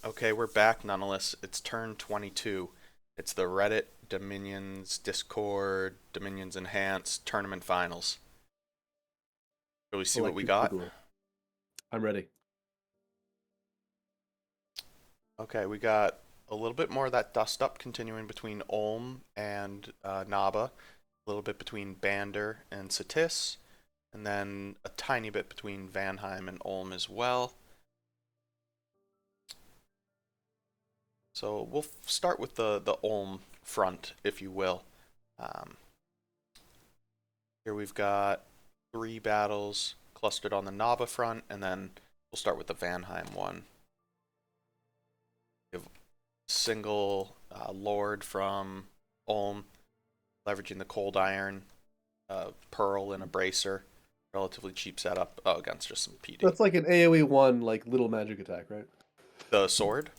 Okay, we're back nonetheless. It's turn 22. It's the Reddit Dominions Discord Dominions Enhanced Tournament Finals. Shall we see what we Electric got? Boogaloo. I'm ready. Okay, we got a little bit more of that dust up continuing between Ulm and Naba, a little bit between Bander and Satis, and then a tiny bit between Vanheim and Ulm as well. So we'll start with the Ulm front, if you will. Um, Here we've got three battles clustered on the Nava front, and then we'll start with the Vanheim one. We have single Lord from Ulm, leveraging the Cold Iron, Pearl, and a Bracer. Relatively cheap setup against just some PD. That's like an AoE one, like little magic attack, right? The sword,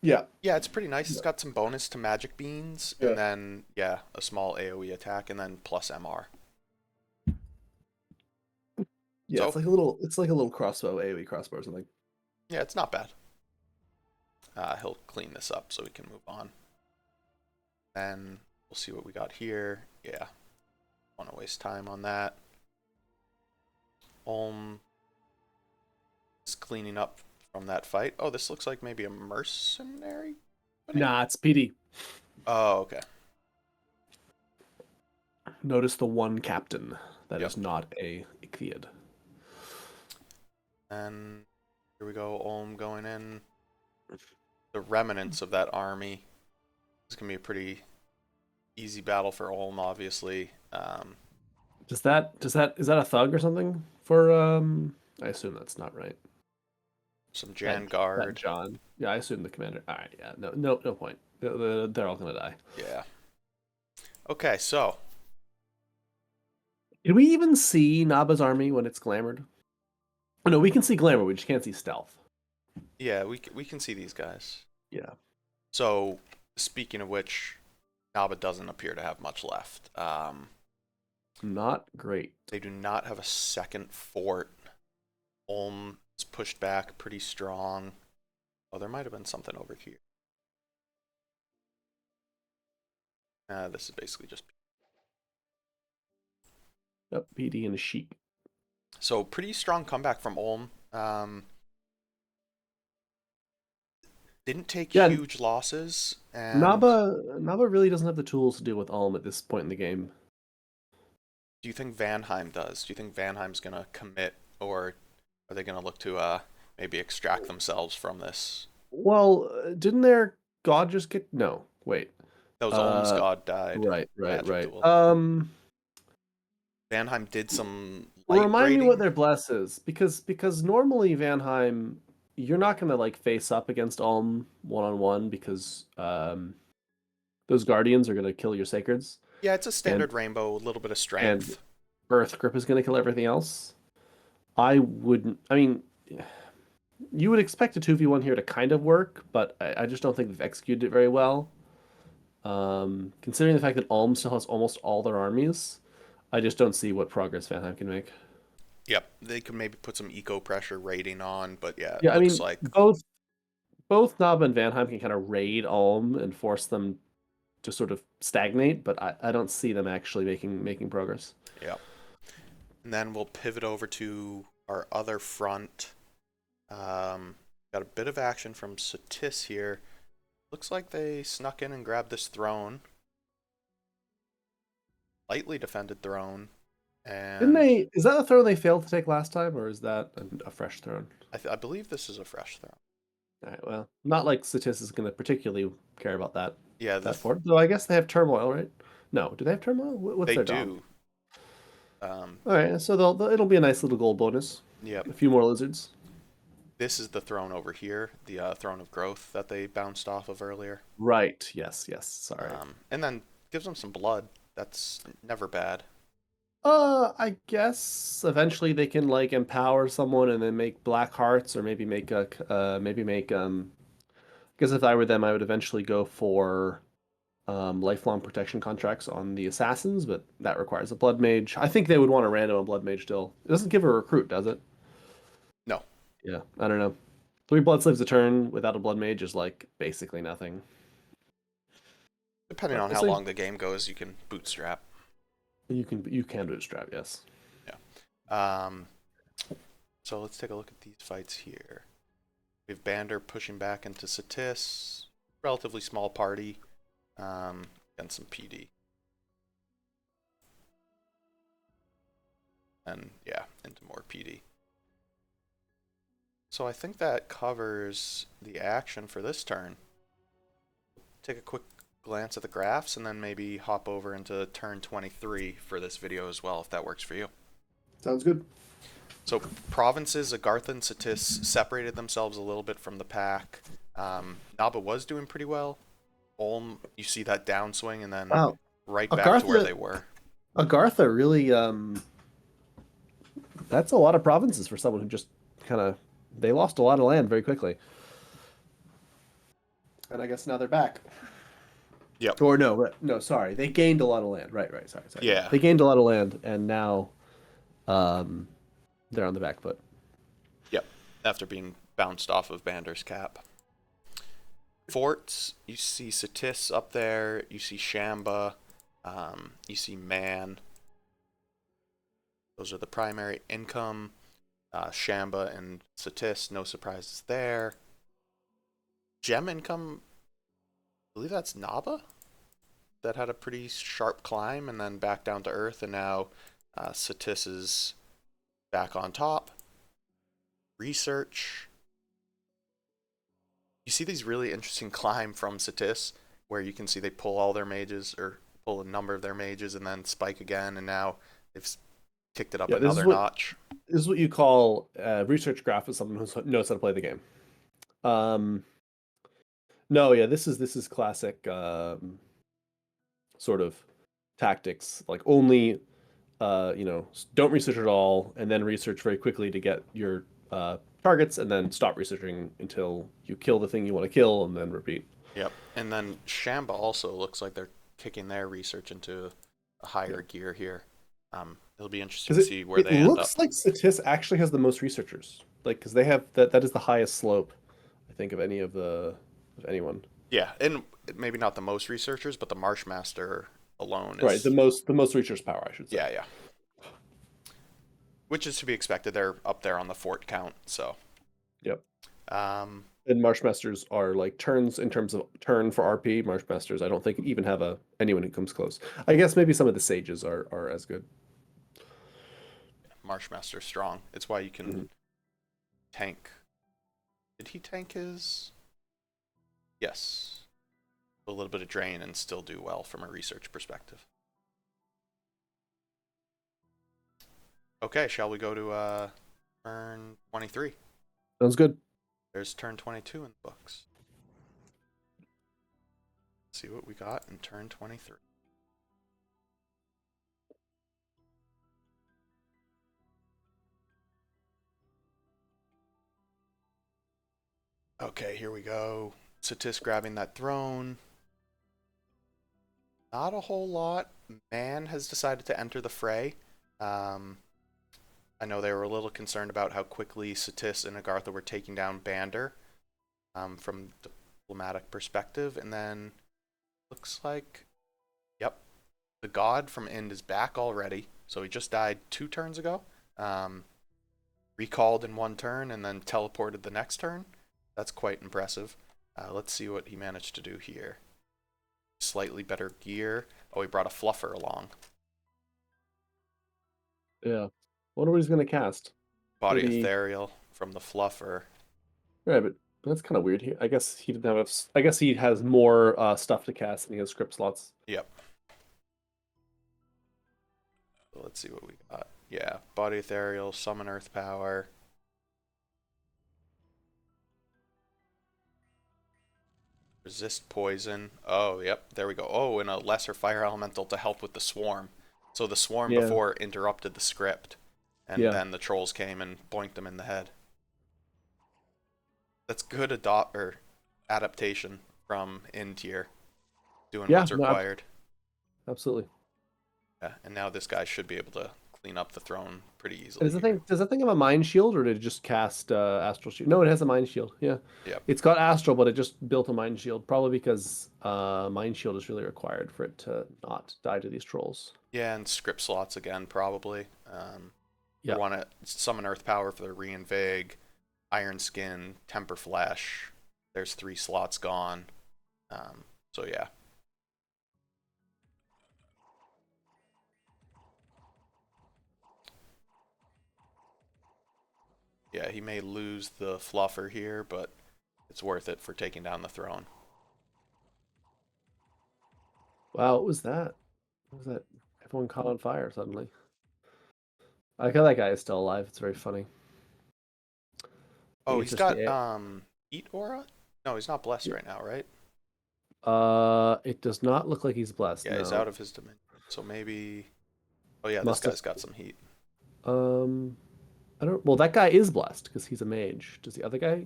Yeah. yeah, it's pretty nice. It's Yeah. got some bonus to magic beans, Yeah. and then yeah, a small AoE attack, and then plus MR. Yeah, So it's like a little crossbow, AoE crossbow or something. yeah, it's not bad. He'll clean this up so we can move on. Then we'll see what we got here. Yeah, want to waste time on that. Ulm is cleaning up from that fight. Oh, this looks like maybe a mercenary? Nah, it's PD. Oh, okay. Notice the one captain that Yep. is not a Ichthyid. And here we go, Ulm going in. The remnants of that army. This is going to be a pretty easy battle for Ulm, obviously. Is that a thug or something for I assume that's not right. Some That Jan that Guard. John. Yeah, I assume the commander. All right, yeah. No point. They're all gonna die. Yeah. Okay, so Did we even see Naba's army when it's glamored? Oh, no, we can see glamour, we just can't see stealth. yeah, we can see these guys. Yeah. So speaking of which, Naba doesn't appear to have much left. Not great. They do not have a second fort. Ulm is pushed back pretty strong. Oh, there might have been something over here. This is basically just... Yep, PD and a Sheik. So pretty strong comeback from Ulm. Didn't take Yeah, huge losses, and Naba really doesn't have the tools to deal with Ulm at this point in the game. do you think Vanheim does? Do you think Vanheim's gonna commit, or are they gonna look to maybe extract themselves from this? Well, didn't their god just get no, wait. That was Ulm's Uh god died right, in right, Magic right. Duel. Vanheim did some light Remind me what braiding. their bless is, because normally Vanheim, you're not gonna like face up against Ulm one on one because those guardians are gonna kill your sacreds, Yeah, it's a and standard rainbow, a little bit of and strength. Earth Grip is gonna kill everything else. I wouldn't. I mean, you would expect a 2v1 here to kind of work, but I just don't think they've executed it very well. Considering the fact that Ulm still has almost all their armies, I just don't see what progress Vanheim can make. Yep, they could maybe put some eco pressure rating on, but yeah, it Yeah, I looks mean, like both Naba and Vanheim can kind of raid Ulm and force them to sort of stagnate, but I don't see them actually making progress. yep. And then we'll pivot over to our other front. Got a bit of action from Satis here. Looks like they snuck in and grabbed this throne. Lightly defended throne. Didn't And they? Is that a throne they failed to take last time, or is that a fresh throne? I believe this is a fresh throne. All right, well, not like Satis is going to particularly care about Yeah, that fort. Though I guess they have turmoil, right? No, do they have turmoil? What's they their dom? do. Um, All right, so it'll be a nice little gold bonus. yep. A few more lizards. This is the throne over here, the throne of growth that they bounced off of earlier. Right. Yes. Yes. Sorry. And then gives them some blood. That's never bad. I guess eventually they can like empower someone and then make black hearts, or maybe make a maybe make I guess if I were them, I would eventually go for lifelong protection contracts on the assassins, but that requires a blood mage. I think they would want a random blood mage still. It doesn't give a recruit, does it? No. Yeah, I don't know. 3 blood slaves a turn without a blood mage is like basically nothing. Depending But on we'll how see. long the game goes, you can bootstrap. You can bootstrap, yes. Yeah. So let's take a look at these fights here. We have Bander pushing back into Satis. Relatively small party. And some PD. And yeah, into more PD. So I think that covers the action for this turn. Take a quick glance at the graphs and then maybe hop over into turn 23 for this video as well, if that works for you. Sounds good. So provinces, Agartha and Satis separated themselves a little bit from the pack. Naba was doing pretty well. Ulm, you see that downswing and then Wow. right back to where Agartha they were. Agartha really that's a lot of provinces for someone who just kind of they lost a lot of land very quickly. And I guess now they're back. Yep. Or no, sorry. They gained a lot of land. Right, sorry. Yeah. They gained a lot of land and now um they're on the back foot. Yep. After being bounced off of Bander's cap. Forts, you see Satis up there, you see Shamba, you see Man. Those are the primary income. Shamba and Satis, no surprises there. Gem income, I believe that's Naba. That had a pretty sharp climb and then back down to earth, and now Satis is back on top. Research. You see these really interesting climb from Satis, where you can see they pull all their mages, or pull a number of their mages, and then spike again, and now they've kicked it up Yeah, another notch. this is what you call a research graph as someone who knows how to play the game. No, yeah, this is classic sort of tactics. Like only don't research at all, and then research very quickly to get your targets, and then stop researching until you kill the thing you want to kill, and then repeat. Yep. And then Shamba also looks like they're kicking their research into a higher gear here. It'll be interesting to Because see where it they end up. looks like Satis actually has the most researchers, like because they have that is the highest slope, I think, of anyone. Yeah, and maybe not the most researchers, but the Marshmaster alone Right, is. the most research power, I should say. Yeah, yeah. Which is to be expected. They're up there on the fort count, so. Yep. Um, And Marshmasters are like turns in terms of turn for RP. Marshmasters, I don't think even have anyone who comes close. I guess maybe some of the sages are as good. Marshmaster strong. It's why you can Mhm. tank. Did he tank his? Yes. A little bit of drain and still do well from a research perspective. Okay, shall we go to turn 23? Sounds good. There's turn 22 in the books. Let's see what we got in turn 23. Okay, here we go. Satis grabbing that throne. Not a whole lot. Man has decided to enter the fray. I know they were a little concerned about how quickly Satis and Agartha were taking down Bander from diplomatic perspective. And then looks like, yep, the god from Ind is back already. So he just died 2 turns ago. Recalled in 1 turn and then teleported the next turn. That's quite impressive. Let's see what he managed to do here. Slightly better gear. Oh, he brought a fluffer along. Yeah. Wonder what he's gonna cast. Body Maybe. Ethereal from the fluffer. Right, but that's kind of weird. I guess he didn't have. I guess he has more stuff to cast, and he has script slots. Yep. So let's see what we got. Yeah, Body Ethereal, Summon Earth Power. Resist Poison. Oh, yep, there we go. Oh, and a Lesser Fire Elemental to help with the Swarm. So the Swarm Yeah. before interrupted the script. And Yeah. then the trolls came and boinked him in the head. That's good adaptation from Ind here. Doing Yeah, what's no, required. absolutely. Yeah, and now this guy should be able to clean up the throne pretty easily Does the here. thing does that thing have a mind shield or did it just cast astral shield? No, it has a mind shield. Yeah. Yep. It's got astral, but it just built a mind shield, probably because mind shield is really required for it to not die to these trolls. Yeah, and script slots again, probably. They Yeah. want to summon Earth Power for their Reinvig, Iron Skin, Temper Flesh. There's 3 slots gone. So yeah. Yeah, he may lose the Fluffer here, but it's worth it for taking down the throne. Wow, what was that? What was that? Everyone caught on fire suddenly. I like how that guy is still alive. It's very funny. I Oh, think it's he's just got the Heat Aura? No, he's not blessed yeah. right now, right? It does not look like he's blessed. Yeah, he's No, out of his dominion. So maybe. Oh yeah, this must have. guy's got some heat. Um, I don't. Well, that guy is blessed because he's a mage. Does the other guy?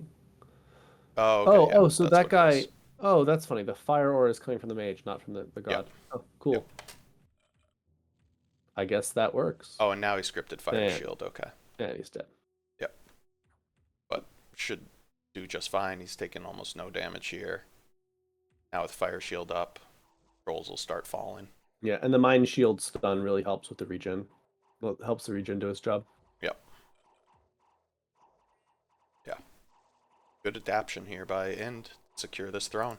Oh, okay, Oh, yeah, oh, so that's that what it guy. is. Oh, that's funny. The fire aura is coming from the mage, not from the Yep, god. Oh, yep. cool. I guess that works. Oh, and now he scripted Fire And Shield. Okay, and he's dead. yep. But should do just fine. He's taking almost no damage here. Now with Fire Shield up, trolls will start falling. Yeah, and the mind shield stun really helps with the regen. Well, it helps the regen do its job. Yep, yeah. Good adaptation here by Ind. Secure this throne.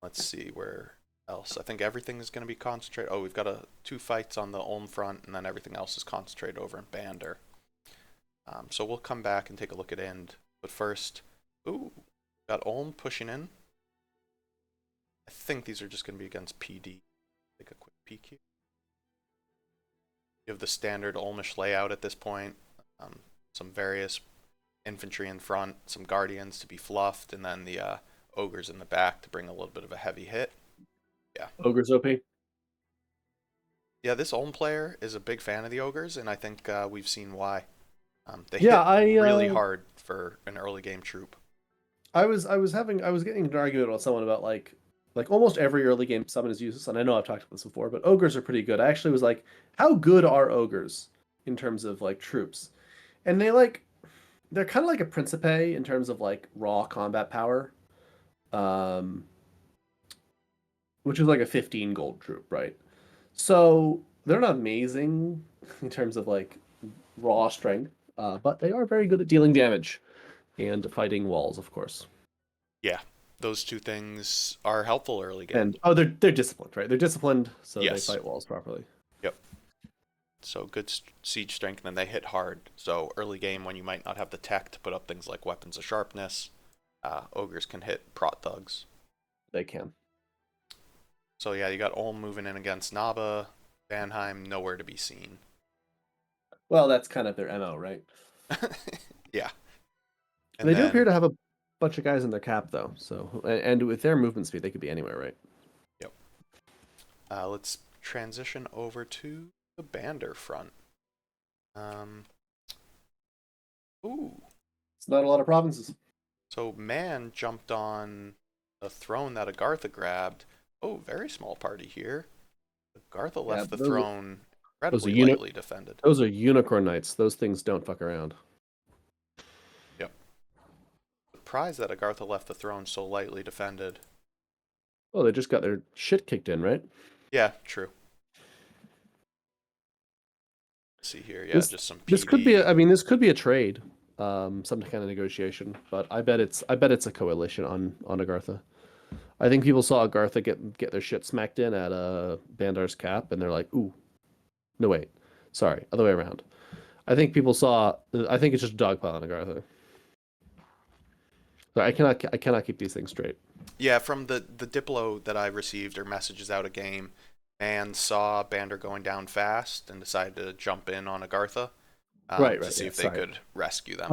Let's see where else. I think everything is going to be concentrated. Oh, we've got 2 fights on the Ulm front, and then everything else is concentrated over in Bander. So we'll come back and take a look at Ind. But first, ooh, got Ulm pushing in. I think these are just going to be against PD. Take a quick peek here. You have the standard Ulmish layout at this point. Some various infantry in front, some guardians to be fluffed, and then the ogres in the back to bring a little bit of a heavy hit. Yeah. Ogre's OP. Yeah, this Ulm player is a big fan of the ogres, and I think we've seen why. They Yeah, hit really hard for an early game troop. I was getting an argument with someone about like almost every early game summon is useless, and I know I've talked about this before, but ogres are pretty good. I actually was like, how good are ogres in terms of like troops? And they're kind of like a Principe in terms of like raw combat power. Um, which is like a 15 gold troop, right? So they're not amazing in terms of like raw strength, but they are very good at dealing damage and fighting walls, of course. Yeah, those 2 things are helpful early game. And oh, they're disciplined, right? They're disciplined, so they Yes. fight walls properly. Yep. So good siege strength, and then they hit hard. So early game, when you might not have the tech to put up things like weapons of sharpness, ogres can hit prot thugs. They can. So yeah, you got Ulm moving in against Naba, Vanheim nowhere to be seen. Well, that's kind of their MO, right? Yeah. And They do then, appear to have a bunch of guys in their cap, though. So, and with their movement speed, they could be anywhere, right? yep. Let's transition over to the Bander front. Ooh. It's not a lot of provinces. So Man jumped on a throne that Agartha grabbed. Oh, very small party here. Agartha left the throne incredibly lightly defended. Those are unicorn knights. Those things don't fuck around. Yep. Surprised that Agartha left the throne so lightly defended. Oh, they just got their shit kicked in, right? Yeah, true. Let's see here, yeah, This- just some PD. This could be. I mean, this could be a trade, some kind of negotiation. But I bet it's a coalition on Agartha. I think people saw Agartha get their shit smacked in at Bandar's cap, and they're like, "Ooh, no wait, sorry, other way around." I think people saw. I think it's just dogpile on Agartha. So I cannot keep these things straight. Yeah, from the Diplo that I received or messages out of game, Man saw Bander going down fast and decided to jump in on Agartha to see if they could rescue them.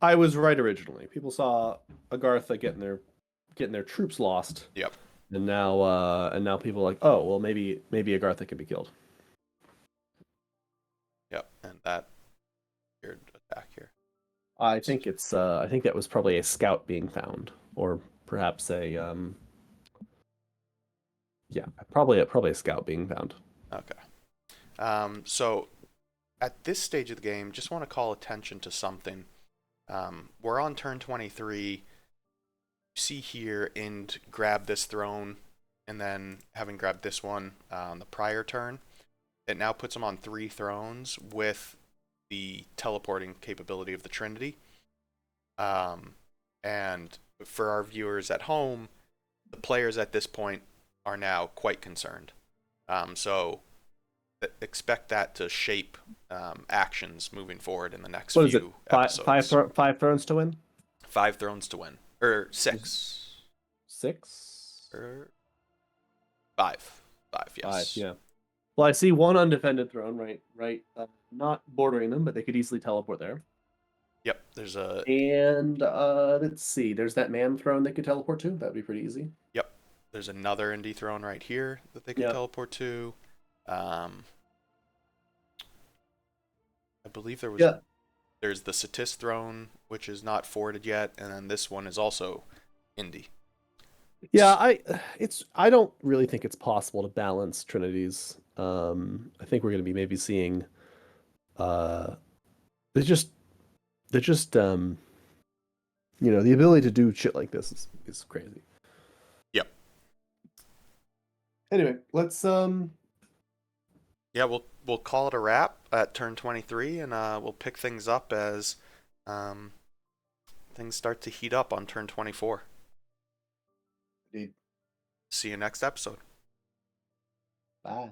I was right originally. People saw Agartha getting their troops lost. Yep. And now people are like, oh well, maybe Agartha can be killed. Yep, and that weird attack here. I think that was probably a scout being found, or perhaps probably a scout being found. Okay. So at this stage of the game, just want to call attention to something. We're on turn 23. See here, and grab this throne, and then having grabbed this one on the prior turn, it now puts him on 3 thrones with the teleporting capability of the Trinity. And for our viewers at home, the players at this point are now quite concerned. So expect that to shape actions moving forward in the next What is it? few Five, episodes. five thrones to win? 5 thrones to win, or 6, 6? or 5. 5, Five, yes. yeah. Well, I see one undefended throne, right, not bordering them, but they could easily teleport there. Yep, there's a And let's see, there's that man throne they could teleport to. That'd be pretty easy. yep, there's another indie throne right here that they could Yeah. teleport to. I believe Yeah. there's the Satis throne, which is not forwarded yet, and then this one is also indie. Yeah, I don't really think it's possible to balance trinities. I think we're going to be maybe seeing uh they're just the ability to do shit like this is crazy. Yep. Anyway, let's Yeah, we'll call it a wrap at turn 23, and we'll pick things up as things start to heat up on turn 24. Indeed. See you next episode. Bye.